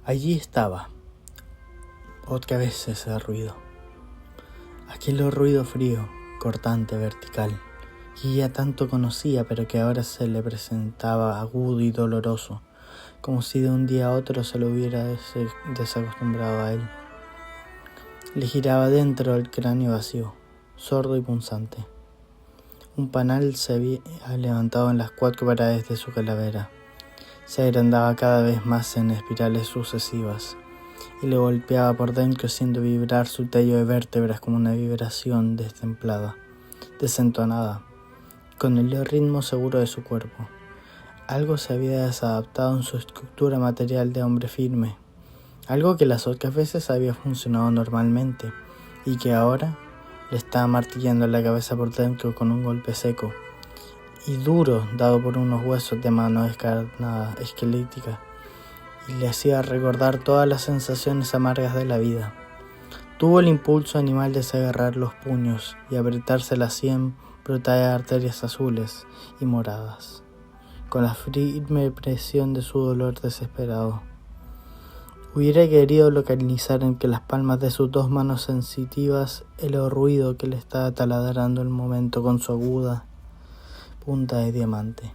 Allí estaba, otra vez ese ruido. Aquel ruido frío, cortante, vertical, que ya tanto conocía, pero que ahora se le presentaba agudo y doloroso, como si de un día a otro se lo hubiera desacostumbrado a él. Le giraba dentro el cráneo vacío, sordo y punzante. Un panal se había levantado en las 4 paredes de su calavera. Se agrandaba cada vez más en espirales sucesivas y le golpeaba por dentro, haciendo vibrar su tallo de vértebras como una vibración destemplada, desentonada, con el ritmo seguro de su cuerpo. Algo se había desadaptado en su estructura material de hombre firme, algo que las otras veces había funcionado normalmente y que ahora le estaba martillando la cabeza por dentro con un golpe seco y duro dado por unos huesos de mano descarnada, esquelética, y le hacía recordar todas las sensaciones amargas de la vida. Tuvo el impulso animal de agarrar los puños y apretarse la sien brotada de arterias azules y moradas, con la firme presión de su dolor desesperado. Hubiera querido localizar entre las palmas de sus 2 manos sensitivas el ruido que le estaba taladrando el momento con su aguda punta de diamante.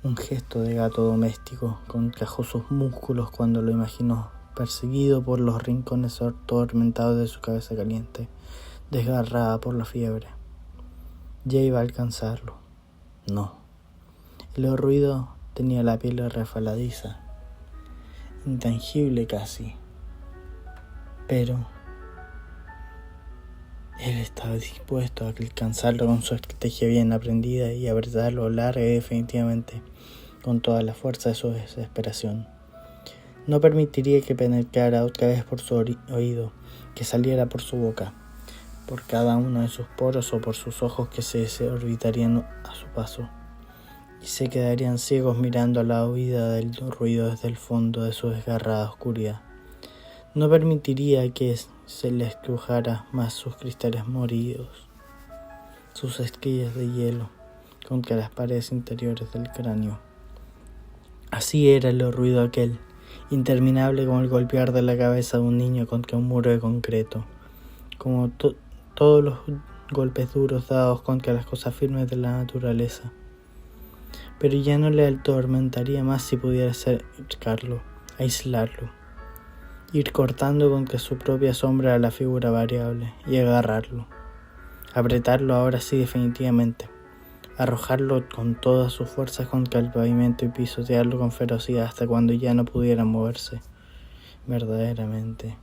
Un gesto de gato doméstico contrajo sus músculos cuando lo imaginó, perseguido por los rincones atormentados de su cabeza caliente, desgarrada por la fiebre. Ya iba a alcanzarlo. No. El ruido tenía la piel resbaladiza, intangible casi, pero él estaba dispuesto a alcanzarlo con su estrategia bien aprendida y apretarlo larga y definitivamente, con toda la fuerza de su desesperación. No permitiría que penetrara otra vez por su oído, que saliera por su boca, por cada uno de sus poros o por sus ojos que se desorbitarían a su paso y se quedarían ciegos mirando a la huida del ruido desde el fondo de su desgarrada oscuridad. No permitiría que se le estrujara más sus cristales moridos, sus esquillas de hielo contra las paredes interiores del cráneo. Así era el ruido aquel, interminable como el golpear de la cabeza de un niño contra un muro de concreto, como todos los golpes duros dados contra las cosas firmes de la naturaleza. Pero ya no le atormentaría más si pudiera acercarlo, aislarlo, ir cortando contra su propia sombra a la figura variable y agarrarlo, apretarlo ahora sí definitivamente, arrojarlo con todas sus fuerzas contra el pavimento y pisotearlo con ferocidad hasta cuando ya no pudiera moverse, verdaderamente,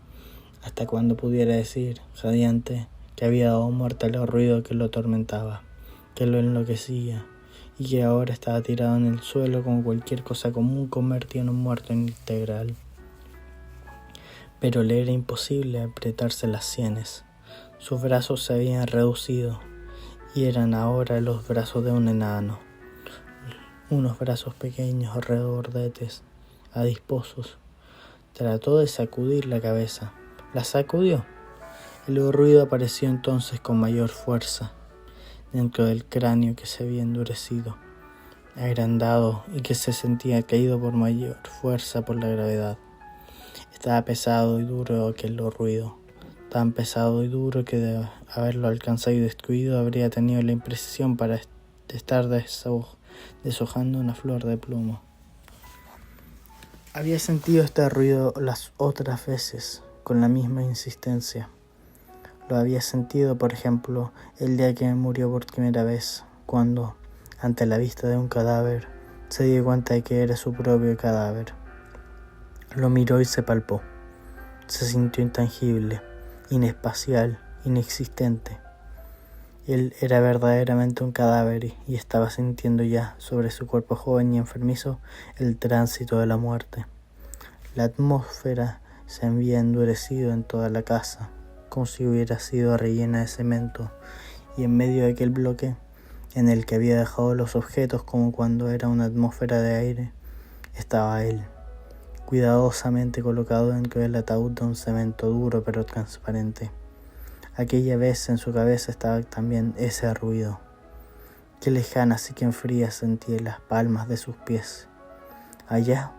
hasta cuando pudiera decir, radiante, que había dado muerte al ruido que lo atormentaba, que lo enloquecía, y que ahora estaba tirado en el suelo como cualquier cosa común convertido en un muerto integral. Pero le era imposible apretarse las sienes. Sus brazos se habían reducido y eran ahora los brazos de un enano. Unos brazos pequeños, regordetes, adisposos. Trató de sacudir la cabeza. La sacudió. El ruido apareció entonces con mayor fuerza dentro del cráneo que se había endurecido, agrandado y que se sentía caído por mayor fuerza por la gravedad. Estaba pesado y duro aquel ruido, tan pesado y duro que de haberlo alcanzado y destruido habría tenido la impresión para estar deshojando una flor de plomo. Había sentido este ruido las otras veces, con la misma insistencia. Lo había sentido, por ejemplo, el día que murió por primera vez, cuando, ante la vista de un cadáver, se dio cuenta de que era su propio cadáver. Lo miró y se palpó. Se sintió intangible, inespacial, inexistente. Él era verdaderamente un cadáver y estaba sintiendo ya sobre su cuerpo joven y enfermizo el tránsito de la muerte. La atmósfera se había endurecido en toda la casa, como si hubiera sido rellena de cemento, y en medio de aquel bloque, en el que había dejado los objetos como cuando era una atmósfera de aire, estaba él, cuidadosamente colocado dentro del ataúd de un cemento duro pero transparente. Aquella vez en su cabeza estaba también ese ruido. Qué lejanas y qué frías sentía en las palmas de sus pies. Allá,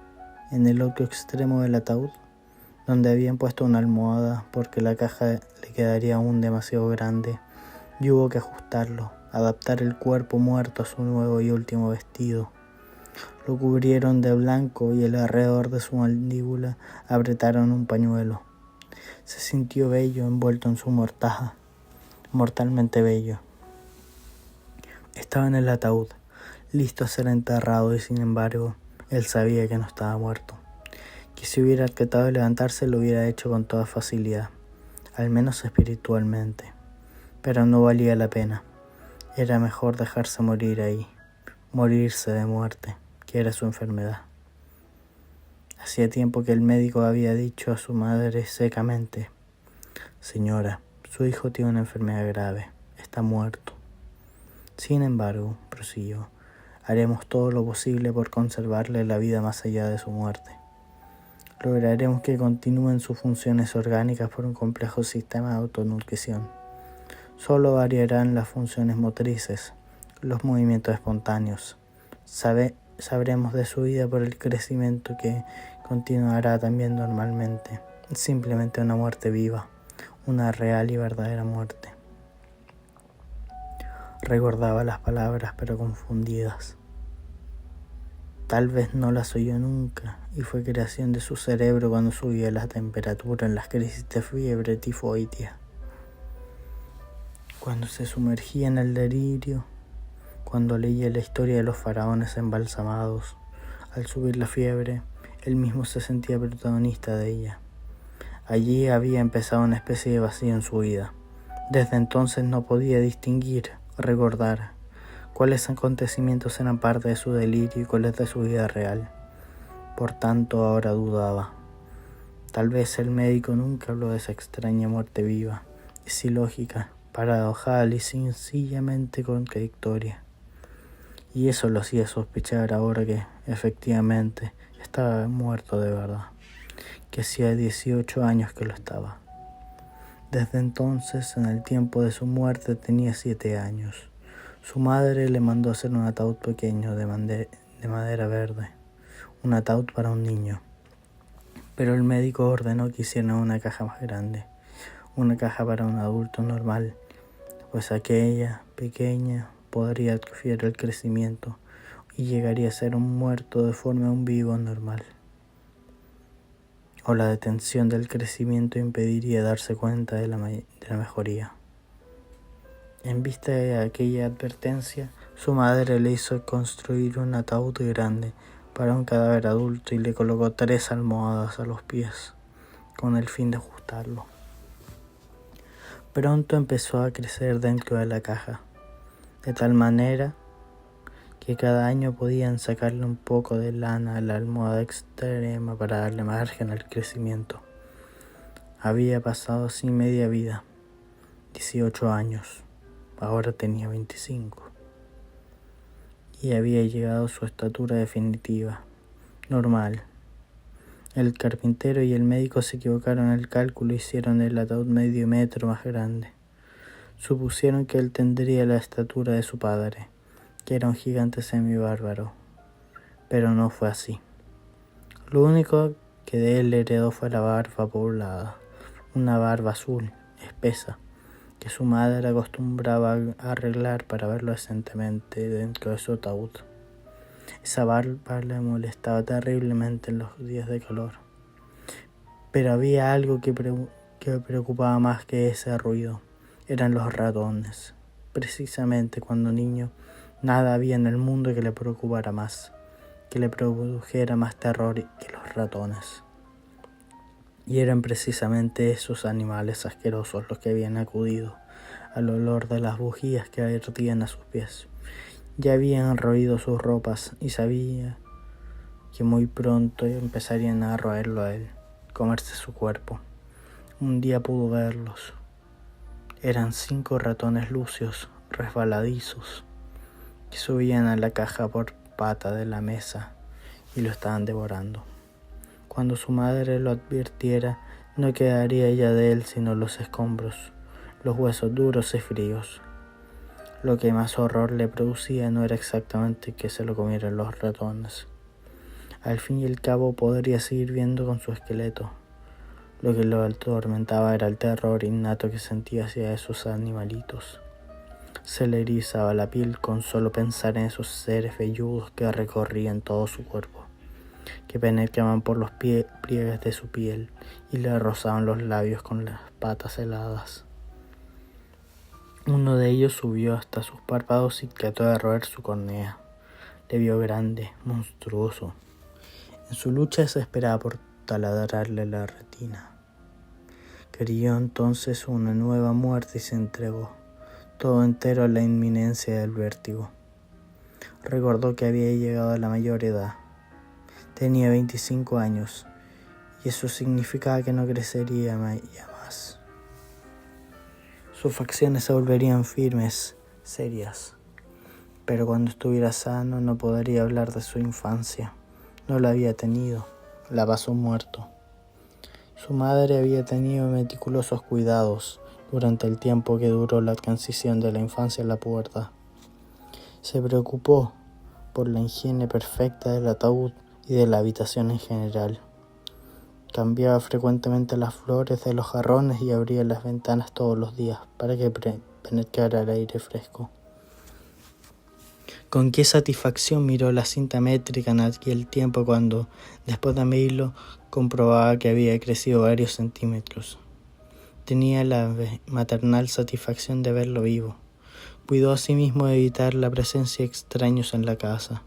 en el otro extremo del ataúd, donde habían puesto una almohada porque la caja le quedaría aún demasiado grande y hubo que ajustarlo, adaptar el cuerpo muerto a su nuevo y último vestido. Lo cubrieron de blanco y alrededor de su mandíbula apretaron un pañuelo. Se sintió bello envuelto en su mortaja, mortalmente bello. Estaba en el ataúd, listo a ser enterrado y sin embargo, él sabía que no estaba muerto. Que si hubiera tratado de levantarse lo hubiera hecho con toda facilidad, al menos espiritualmente. Pero no valía la pena. Era mejor dejarse morir ahí, morirse de muerte, que era su enfermedad. Hacía tiempo que el médico había dicho a su madre secamente: «Señora, su hijo tiene una enfermedad grave, está muerto». Sin embargo, prosiguió, haremos todo lo posible por conservarle la vida más allá de su muerte. Lograremos que continúen sus funciones orgánicas por un complejo sistema de autonutrición. Solo variarán las funciones motrices, los movimientos espontáneos. Sabremos de su vida por el crecimiento que continuará también normalmente. Simplemente una muerte viva, una real y verdadera muerte. Recordaba las palabras pero confundidas. Tal vez no las oyó nunca y fue creación de su cerebro cuando subía la temperatura en las crisis de fiebre tifoidea. Cuando se sumergía en el delirio, cuando leía la historia de los faraones embalsamados, al subir la fiebre, él mismo se sentía protagonista de ella. Allí había empezado una especie de vacío en su vida. Desde entonces no podía distinguir, recordar, cuáles acontecimientos eran parte de su delirio y cuáles de su vida real. Por tanto, ahora dudaba. Tal vez el médico nunca habló de esa extraña muerte viva, es ilógica, paradojal y sencillamente contradictoria. Y eso lo hacía sospechar ahora que, efectivamente, estaba muerto de verdad, que hacía 18 años que lo estaba. Desde entonces, en el tiempo de su muerte, tenía 7 años. Su madre le mandó hacer un ataúd pequeño de madera verde, un ataúd para un niño. Pero el médico ordenó que hicieran una caja más grande, una caja para un adulto normal, pues aquella pequeña podría atrofiar el crecimiento y llegaría a ser un muerto de forma a un vivo normal. O la detención del crecimiento impediría darse cuenta de la mejoría. En vista de aquella advertencia, su madre le hizo construir un ataúd grande para un cadáver adulto y le colocó 3 almohadas a los pies, con el fin de ajustarlo. Pronto empezó a crecer dentro de la caja, de tal manera que cada año podían sacarle un poco de lana a la almohada extrema para darle margen al crecimiento. Había pasado así media vida, 18 años. Ahora tenía 25. Y había llegado a su estatura definitiva, normal. El carpintero y el médico se equivocaron en el cálculo y hicieron el ataúd medio metro más grande. Supusieron que él tendría la estatura de su padre, que era un gigante semibárbaro. Pero no fue así. Lo único que de él heredó fue la barba poblada, una barba azul, espesa, que su madre acostumbraba a arreglar para verlo decentemente dentro de su ataúd. Esa barba le molestaba terriblemente en los días de calor. Pero había algo que preocupaba más que ese ruido. Eran los ratones. Precisamente cuando niño, nada había en el mundo que le preocupara más, que le produjera más terror que los ratones. Y eran precisamente esos animales asquerosos los que habían acudido al olor de las bujías que ardían a sus pies. Ya habían roído sus ropas y sabía que muy pronto empezarían a roerlo a él, comerse su cuerpo. Un día pudo verlos. Eran 5 ratones lucios, resbaladizos, que subían a la caja por pata de la mesa y lo estaban devorando. Cuando su madre lo advirtiera, no quedaría ya de él sino los escombros, los huesos duros y fríos. Lo que más horror le producía no era exactamente que se lo comieran los ratones. Al fin y al cabo podría seguir viendo con su esqueleto. Lo que lo atormentaba era el terror innato que sentía hacia esos animalitos. Se le erizaba la piel con solo pensar en esos seres velludos que recorrían todo su cuerpo, que penetraban por los pliegues de su piel y le rozaban los labios con las patas heladas. Uno de ellos subió hasta sus párpados y trató de roer su córnea. Le vio grande, monstruoso. En su lucha desesperada por taladrarle la retina. Creyó entonces una nueva muerte y se entregó, todo entero a la inminencia del vértigo. Recordó que había llegado a la mayor edad. Tenía 25 años, y eso significaba que no crecería ya más. Sus facciones se volverían firmes, serias. Pero cuando estuviera sano no podría hablar de su infancia. No la había tenido, la pasó muerto. Su madre había tenido meticulosos cuidados durante el tiempo que duró la transición de la infancia a la pubertad. Se preocupó por la higiene perfecta del ataúd y de la habitación en general. Cambiaba frecuentemente las flores de los jarrones y abría las ventanas todos los días para que penetrara el aire fresco. Con qué satisfacción miró la cinta métrica en aquel tiempo cuando, después de medirlo, comprobaba que había crecido varios centímetros. Tenía la maternal satisfacción de verlo vivo. Cuidó asimismo de evitar la presencia de extraños en la casa.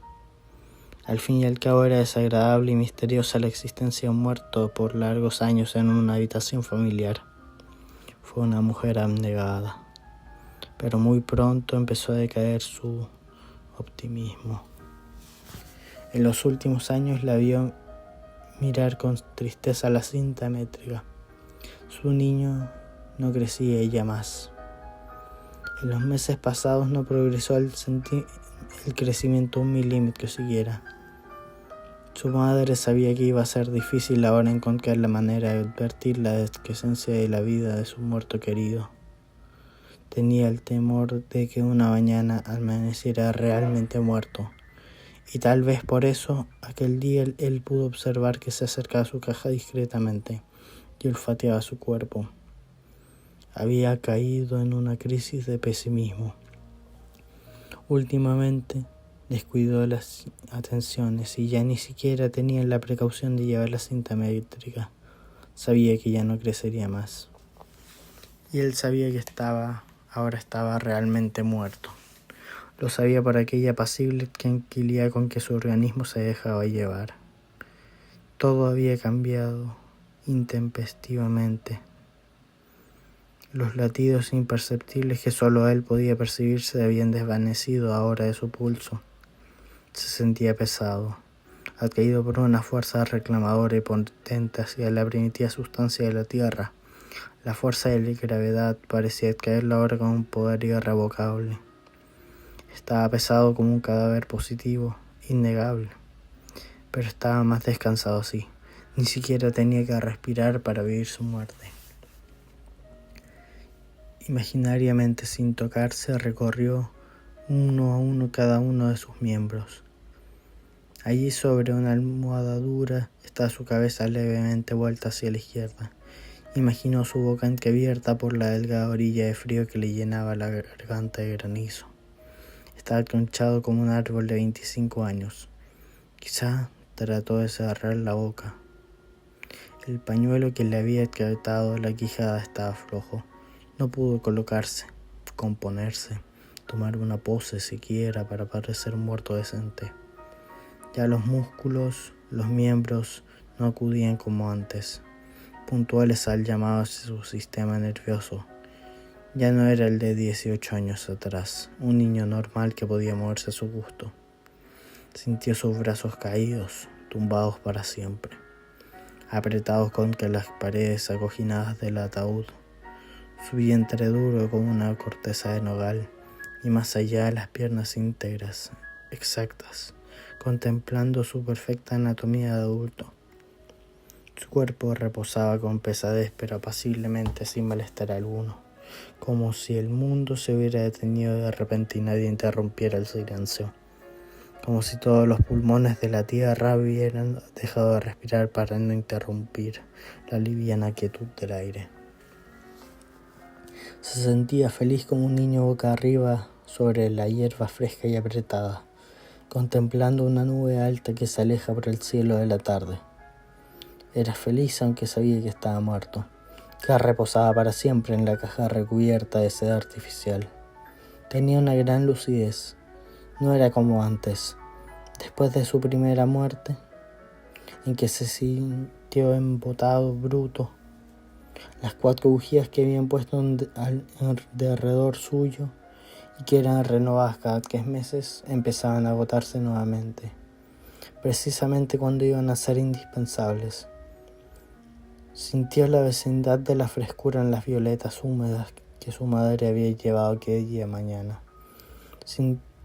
Al fin y al cabo era desagradable y misteriosa la existencia de un muerto por largos años en una habitación familiar. Fue una mujer abnegada, pero muy pronto empezó a decaer su optimismo. En los últimos años la vio mirar con tristeza la cinta métrica. Su niño no crecía ella más. En los meses pasados no progresó el crecimiento 1 milímetro siquiera. Su madre sabía que iba a ser difícil ahora encontrar la manera de advertir la desquecencia de la vida de su muerto querido. Tenía el temor de que una mañana amaneciera realmente muerto, y tal vez por eso aquel día él pudo observar que se acercaba a su caja discretamente y olfateaba su cuerpo. Había caído en una crisis de pesimismo. Últimamente descuidó las atenciones y ya ni siquiera tenía la precaución de llevar la cinta métrica. Sabía que ya no crecería más. Y él sabía que ahora estaba realmente muerto. Lo sabía por aquella apacible tranquilidad con que su organismo se dejaba llevar. Todo había cambiado intempestivamente. Los latidos imperceptibles que solo él podía percibir se habían desvanecido ahora de su pulso. Se sentía pesado, atraído por una fuerza reclamadora y potente hacia la primitiva sustancia de la tierra. La fuerza de la gravedad parecía atraerlo ahora con un poder irrevocable. Estaba pesado como un cadáver positivo, innegable, pero estaba más descansado así. Ni siquiera tenía que respirar para vivir su muerte. Imaginariamente, sin tocarse, recorrió uno a uno cada uno de sus miembros. Allí sobre una almohada dura estaba su cabeza levemente vuelta hacia la izquierda. Imaginó su boca entreabierta por la delgada orilla de frío que le llenaba la garganta de granizo. Estaba tronchado como un árbol de 25 años. Quizá trató de cerrar la boca. El pañuelo que le había atravesado la quijada estaba flojo. No pudo colocarse, componerse, tomar una pose siquiera para parecer un muerto decente. Ya los músculos, los miembros, no acudían como antes, puntuales al llamado de su sistema nervioso. Ya no era el de 18 años atrás, un niño normal que podía moverse a su gusto. Sintió sus brazos caídos, tumbados para siempre, apretados contra las paredes acoginadas del ataúd. Su vientre duro como una corteza de nogal, y más allá las piernas íntegras, exactas, contemplando su perfecta anatomía de adulto. Su cuerpo reposaba con pesadez pero apaciblemente sin malestar alguno, como si el mundo se hubiera detenido de repente y nadie interrumpiera el silencio. como si todos los pulmones de la tierra hubieran dejado de respirar para no interrumpir la liviana quietud del aire. Se sentía feliz como un niño boca arriba sobre la hierba fresca y apretada, contemplando una nube alta que se aleja por el cielo de la tarde. Era feliz aunque sabía que estaba muerto, que reposaba para siempre en la caja recubierta de seda artificial. Tenía una gran lucidez. No era como antes, después de su primera muerte, en que se sintió embotado, bruto. Las 4 bujías que habían puesto de alrededor suyo y que eran renovadas cada 3 meses empezaban a agotarse nuevamente, precisamente cuando iban a ser indispensables. Sintió la vecindad de la frescura en las violetas húmedas que su madre había llevado aquella mañana.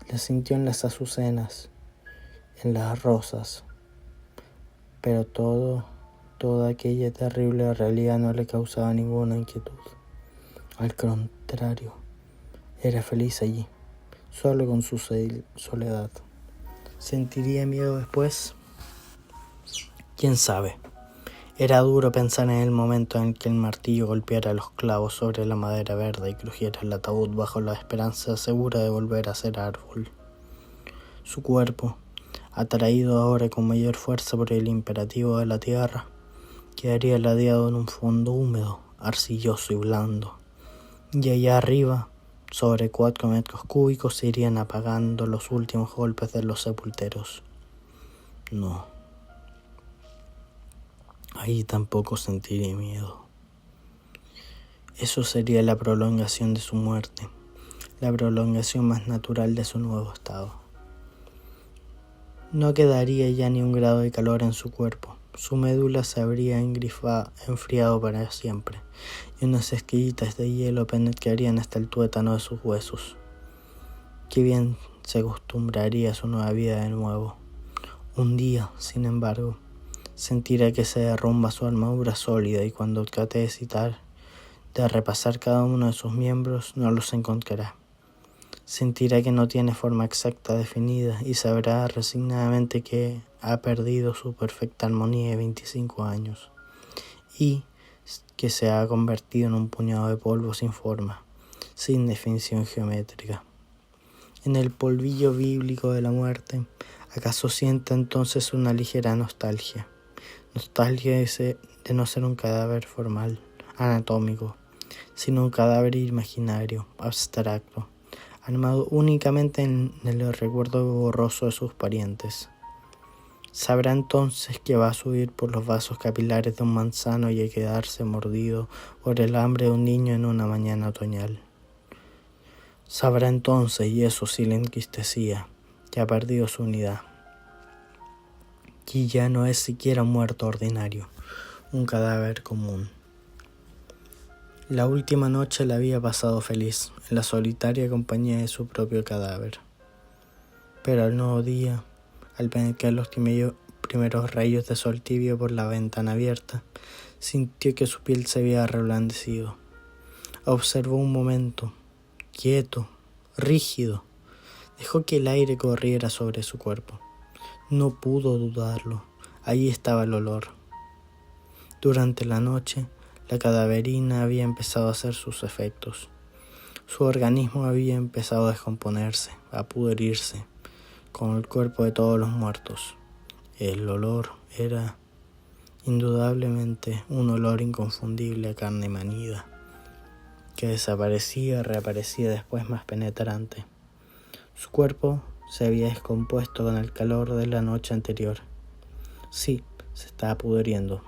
La sintió en las azucenas, en las rosas, pero toda aquella terrible realidad no le causaba ninguna inquietud. Al contrario, era feliz allí, solo con su soledad. ¿Sentiría miedo después? ¿Quién sabe? Era duro pensar en el momento en que el martillo golpeara los clavos sobre la madera verde y crujiera el ataúd bajo la esperanza segura de volver a ser árbol. Su cuerpo, atraído ahora con mayor fuerza por el imperativo de la tierra, quedaría ladeado en un fondo húmedo, arcilloso y blando. Y allá arriba, sobre 4 metros cúbicos, se irían apagando los últimos golpes de los sepulteros. No. Ahí tampoco sentiría miedo. Eso sería la prolongación de su muerte, la prolongación más natural de su nuevo estado. No quedaría ya ni un grado de calor en su cuerpo. Su médula se habría enfriado para siempre, y unas esquillitas de hielo penetrarían hasta el tuétano de sus huesos. Qué bien se acostumbraría a su nueva vida de nuevo. Un día, sin embargo, sentirá que se derrumba su armadura sólida y cuando trate de repasar cada uno de sus miembros, no los encontrará. Sentirá que no tiene forma exacta definida y sabrá resignadamente que ha perdido su perfecta armonía de 25 años y que se ha convertido en un puñado de polvo sin forma, sin definición geométrica. En el polvillo bíblico de la muerte, acaso sienta entonces una ligera nostalgia de no ser un cadáver formal, anatómico, sino un cadáver imaginario, abstracto, armado únicamente en el recuerdo borroso de sus parientes. Sabrá entonces que va a subir por los vasos capilares de un manzano y a quedarse mordido por el hambre de un niño en una mañana otoñal. Sabrá entonces, y eso sí le entristecía, que ha perdido su unidad, que ya no es siquiera un muerto ordinario, un cadáver común. La última noche la había pasado feliz, en la solitaria compañía de su propio cadáver. Pero al nuevo día, al penetrar los primeros rayos de sol tibio por la ventana abierta, sintió que su piel se había reblandecido. Observó un momento, quieto, rígido. Dejó que el aire corriera sobre su cuerpo. No pudo dudarlo, allí estaba el olor. Durante la noche, la cadaverina había empezado a hacer sus efectos. Su organismo había empezado a descomponerse, a pudrirse, con el cuerpo de todos los muertos. El olor era, indudablemente, un olor inconfundible a carne manida, que desaparecía y reaparecía después más penetrante. Su cuerpo se había descompuesto con el calor de la noche anterior. Sí, se estaba pudriendo.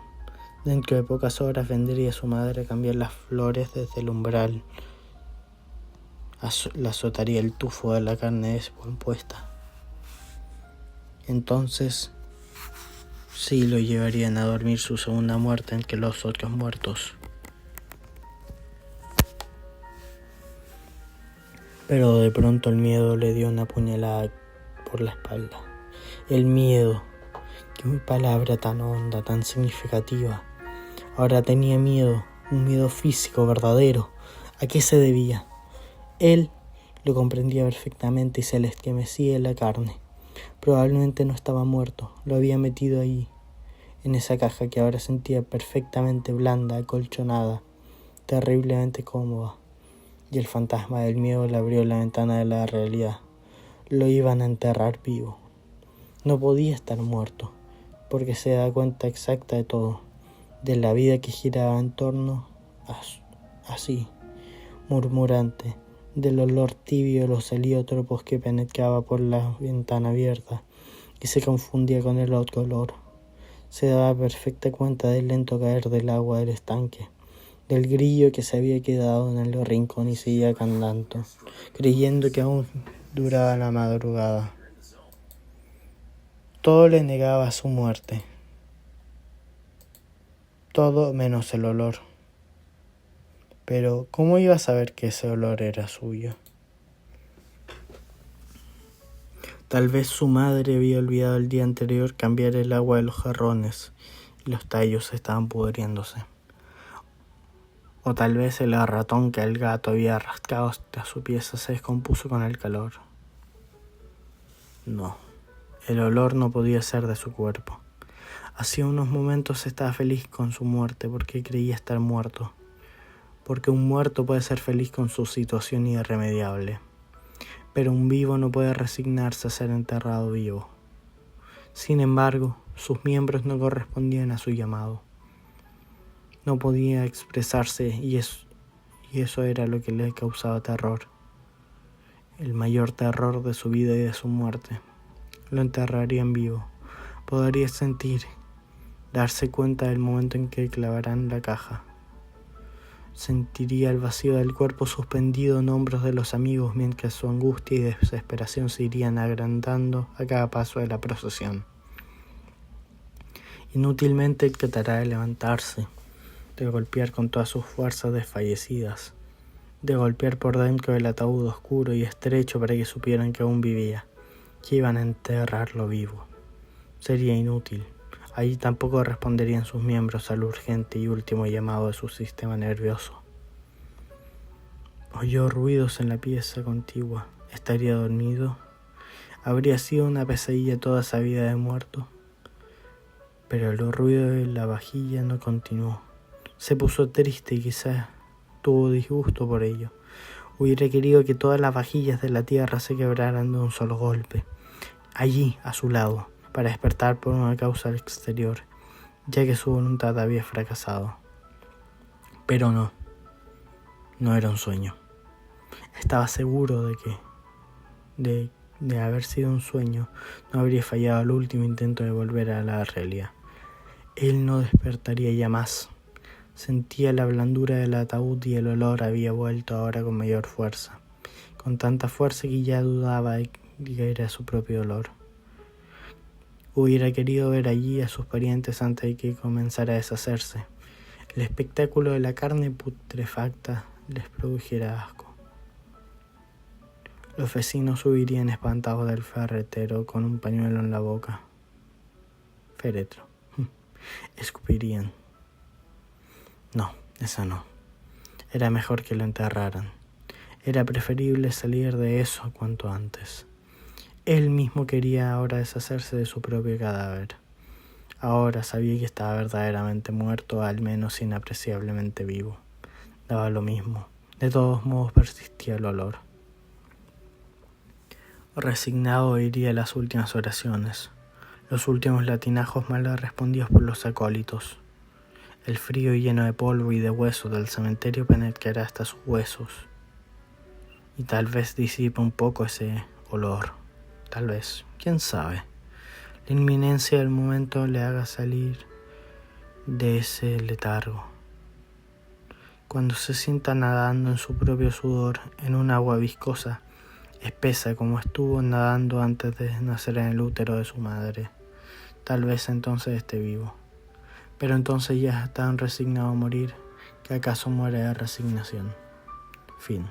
Dentro de pocas horas vendría su madre a cambiar las flores desde el umbral. La azotaría el tufo de la carne descompuesta. Entonces, sí lo llevarían a dormir su segunda muerte entre los otros muertos. Pero de pronto el miedo le dio una puñalada por la espalda. El miedo, qué palabra tan honda, tan significativa. Ahora tenía miedo, un miedo físico verdadero. ¿A qué se debía? Él lo comprendía perfectamente y se le estremecía la carne. Probablemente no estaba muerto, lo había metido ahí, en esa caja que ahora sentía perfectamente blanda, acolchonada, terriblemente cómoda. Y el fantasma del miedo le abrió la ventana de la realidad. Lo iban a enterrar vivo. No podía estar muerto, porque se da cuenta exacta de todo, de la vida que giraba en torno, así, murmurante, del olor tibio de los heliótropos que penetraba por la ventana abierta y se confundía con el otro olor. Se daba perfecta cuenta del lento caer del agua del estanque, del grillo que se había quedado en el rincón y seguía cantando, creyendo que aún duraba la madrugada. Todo le negaba su muerte, todo menos el olor. Pero, ¿cómo iba a saber que ese olor era suyo? Tal vez su madre había olvidado el día anterior cambiar el agua de los jarrones y los tallos estaban pudriéndose. O tal vez el ratón que el gato había rascado hasta su pieza se descompuso con el calor. No, el olor no podía ser de su cuerpo. Hacía unos momentos estaba feliz con su muerte porque creía estar muerto. Porque un muerto puede ser feliz con su situación irremediable. Pero un vivo no puede resignarse a ser enterrado vivo. Sin embargo, sus miembros no correspondían a su llamado. No podía expresarse y eso era lo que le causaba terror. El mayor terror de su vida y de su muerte. Lo enterrarían vivo. Podría sentir, darse cuenta del momento en que clavarán la caja. Sentiría el vacío del cuerpo suspendido en hombros de los amigos mientras su angustia y desesperación se irían agrandando a cada paso de la procesión. Inútilmente él tratará de levantarse, de golpear con todas sus fuerzas desfallecidas, de golpear por dentro del ataúd oscuro y estrecho para que supieran que aún vivía, que iban a enterrarlo vivo. Sería inútil. Allí tampoco responderían sus miembros al urgente y último llamado de su sistema nervioso. Oyó ruidos en la pieza contigua. ¿Estaría dormido? ¿Habría sido una pesadilla toda esa vida de muerto? Pero el ruido de la vajilla no continuó. Se puso triste y quizás tuvo disgusto por ello. Hubiera querido que todas las vajillas de la tierra se quebraran de un solo golpe. Allí, a su lado, para despertar por una causa exterior, ya que su voluntad había fracasado. Pero no era un sueño. Estaba seguro de que, de haber sido un sueño, no habría fallado el último intento de volver a la realidad. Él no despertaría ya más. Sentía la blandura del ataúd y el olor había vuelto ahora con mayor fuerza, con tanta fuerza que ya dudaba de que era su propio olor. Hubiera querido ver allí a sus parientes antes de que comenzara a deshacerse. El espectáculo de la carne putrefacta les produjera asco. Los vecinos huirían espantados del ferretero con un pañuelo en la boca. Féretro. Escupirían. No, eso no. Era mejor que lo enterraran. Era preferible salir de eso cuanto antes. Él mismo quería ahora deshacerse de su propio cadáver. Ahora sabía que estaba verdaderamente muerto, al menos inapreciablemente vivo. Daba lo mismo. De todos modos persistía el olor. Resignado oiría las últimas oraciones, los últimos latinajos mal respondidos por los acólitos. El frío lleno de polvo y de huesos del cementerio penetrará hasta sus huesos. Y tal vez disipa un poco ese olor. Tal vez, quién sabe. La inminencia del momento le haga salir de ese letargo. Cuando se sienta nadando en su propio sudor, en un agua viscosa, espesa como estuvo nadando antes de nacer en el útero de su madre, tal vez entonces esté vivo. Pero entonces ya está tan resignado a morir que acaso muere de resignación. Fin.